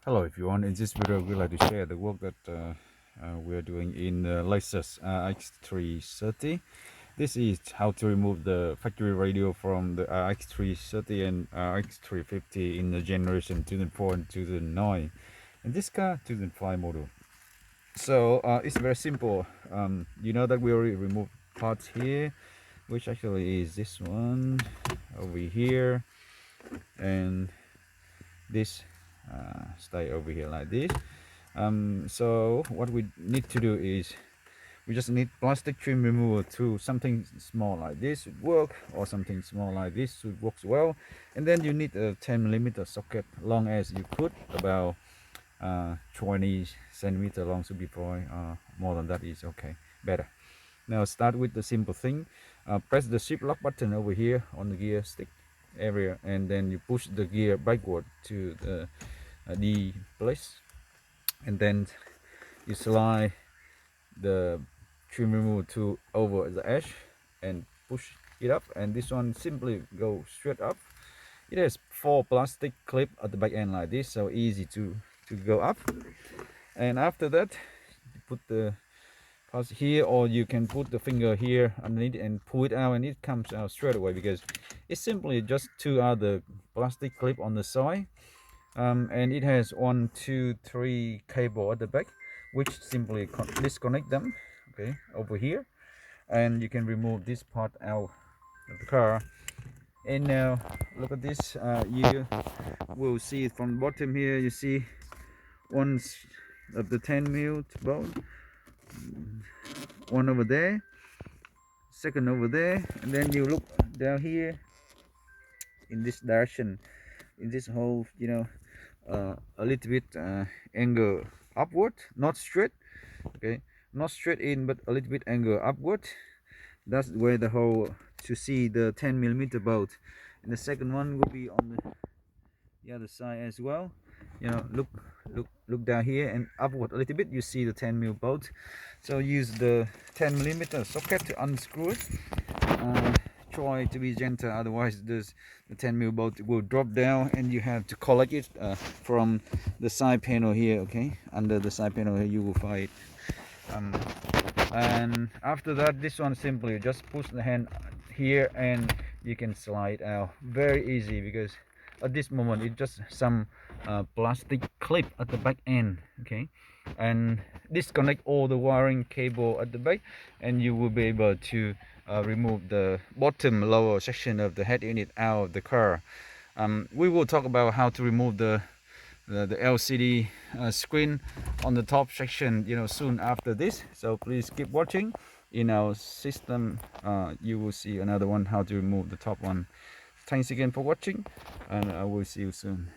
Hello everyone, in this video we'd like to share the work that we're doing in the LEXUS RX330. This is how to remove the factory radio from the RX330 and RX350 in the generation 2004 and 2009. And this car 2005 model. So it's very simple. You know that we already removed parts here, which actually is this one over here, and this stay over here like this. So what we need to do is we just need plastic trim remover to something small like this would work, or something small like this would work well. And then you need a 10mm socket, long as you could, about 20 centimeter long should be fine. More than that is okay, better. Now start with the simple thing. Press the shift lock button over here on the gear stick area, and then you push the gear backward to the D place, and then you slide the trim remover tool over the edge and push it up, and this one simply go straight up. It has 4 plastic clip at the back end like this, so easy to go up. And after that you put the parts here, or you can put the finger here underneath and pull it out, and it comes out straight away because it's simply just 2 other plastic clip on the side. And it has 1, 2, 3 cable at the back, which simply disconnect them, okay, over here, and you can remove this part out of the car. And now look at this. You will see from the bottom here, you see one of the 10mm bolt, one over there, second over there, and then you look down here in this direction, in this whole, a little bit angle upward, not straight, okay, not straight in, but a little bit angle upward. That's where the hole to see the 10mm bolt. And the second one will be on the other side as well. Look down here and upward a little bit, you see the 10mm bolt. So use the 10mm socket to unscrew it. Try to be gentle, otherwise the 10mm bolt will drop down, and you have to collect it from the side panel here, okay, under the side panel here you will find it. And after that, this one simply just push the hand here and you can slide out very easy, because at this moment it's just some plastic clip at the back end, okay, and disconnect all the wiring cable at the back, and you will be able to remove the bottom lower section of the head unit out of the car. We will talk about how to remove the LCD screen on the top section, soon after this, so please keep watching. In our system you will see another one how to remove the top one. Thanks again for watching, and I will see you soon.